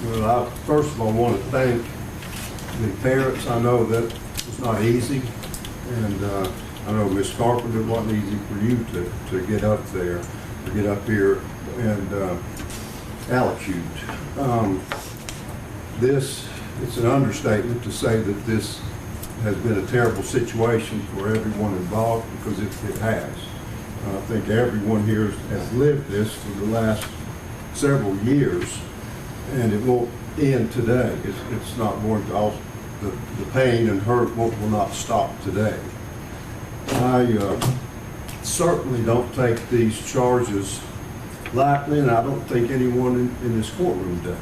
Well, first of all, I want to thank the parents. I know that it's not easy, and I know Miss Carpenter, it wasn't easy for you to get up there, to get up here and allocute. It's an understatement to say that this has been a terrible situation for everyone involved, because it has. I think everyone here has lived this for the last several years, and it won't end today. It's not going to, the pain and hurt will not stop today. I certainly don't take these charges lightly, and I don't think anyone in this courtroom does.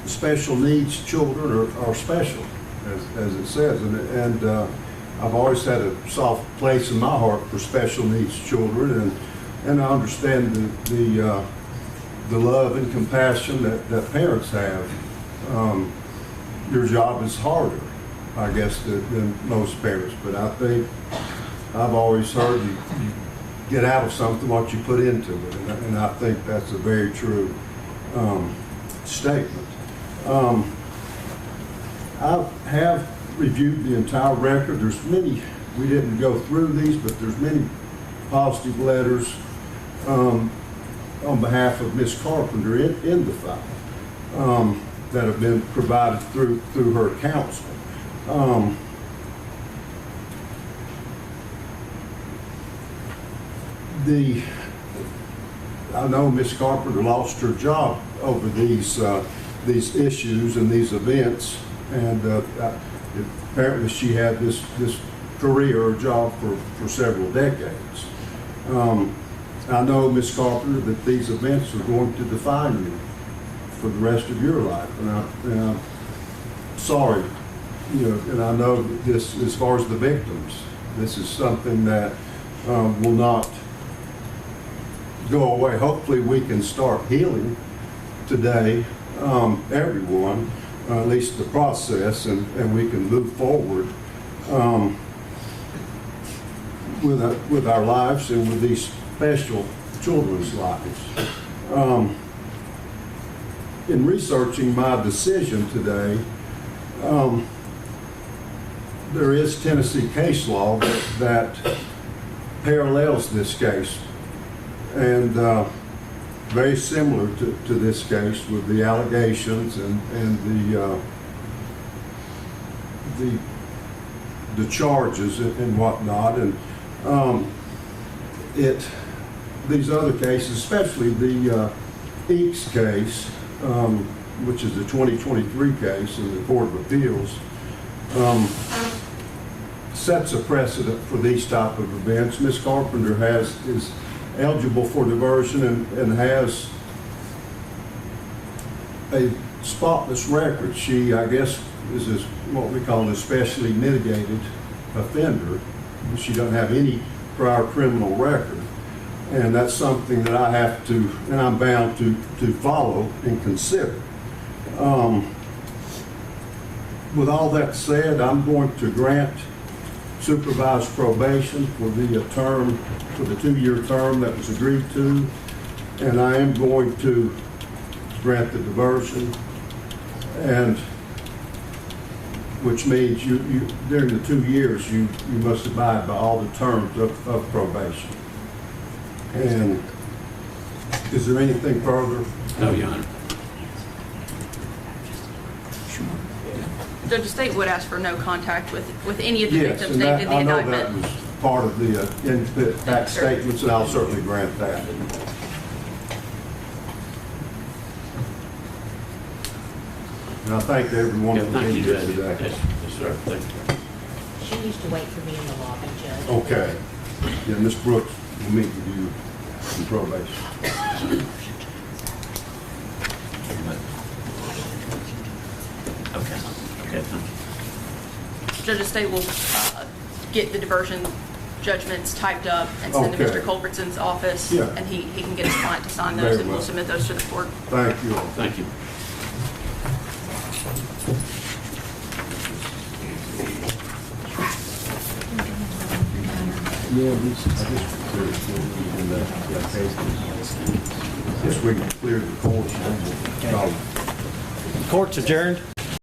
Special needs children are special, as it says, and I've always had a soft place in my heart for special needs children, and I understand the love and compassion that parents have. Your job is harder, I guess, than most parents, but I think I've always heard you get out of something what you put into it, and I think that's a very true statement. I have reviewed the entire record. There's many, we didn't go through these, but there's many positive letters on behalf of Miss Carpenter in the file that have been provided through her counsel. I know Miss Carpenter lost her job over these issues and these events, and apparently she had this career or job for several decades. I know, Miss Carpenter, that these events are going to define you for the rest of your life, and I'm sorry, and I know that this, as far as the victims, this is something that will not go away. Hopefully we can start healing today, everyone, at least the process, and we can move forward with our lives and with these special children's lives. In researching my decision today, there is Tennessee case law that parallels this case, and very similar to this case, with the allegations and the charges and whatnot, and these other cases, especially the Eakes case, which is the 2023 case in the Court of Appeals, sets a precedent for these type of events. Ms. Carpenter is eligible for diversion and has a spotless record. She, I guess, is what we call an especially mitigated offender. She doesn't have any prior criminal record, and that's something that I have to, and I'm bound to follow and consider. With all that said, I'm going to grant supervised probation for the term, for the 2-year term that was agreed to, and I am going to grant the diversion, and which means you during the 2 years you must abide by all the terms of probation. And is there anything further? No, Your Honor. Judge, the state would ask for no contact with any of the Yes, victims and named in the I know indictment. that was part of the fact statements, and I'll certainly grant that. And I thank everyone Yeah, for thank being you, here Judge. today. Yes, sir. Thank you. She used to wait for me in the lobby, Judge. Okay. Yeah, Ms. Brooks will meet with you in probation. Okay, thank you. Judge, the state will get the diversion judgments typed up and send to Okay. Mr. Culbertson's office, Yeah. and he can get his client to sign Very those, and we'll well. submit those to the court. Thank you all. Thank you. Yeah, I just consider it in that case. Just we can clear the courts, and then we'll call. Court's adjourned.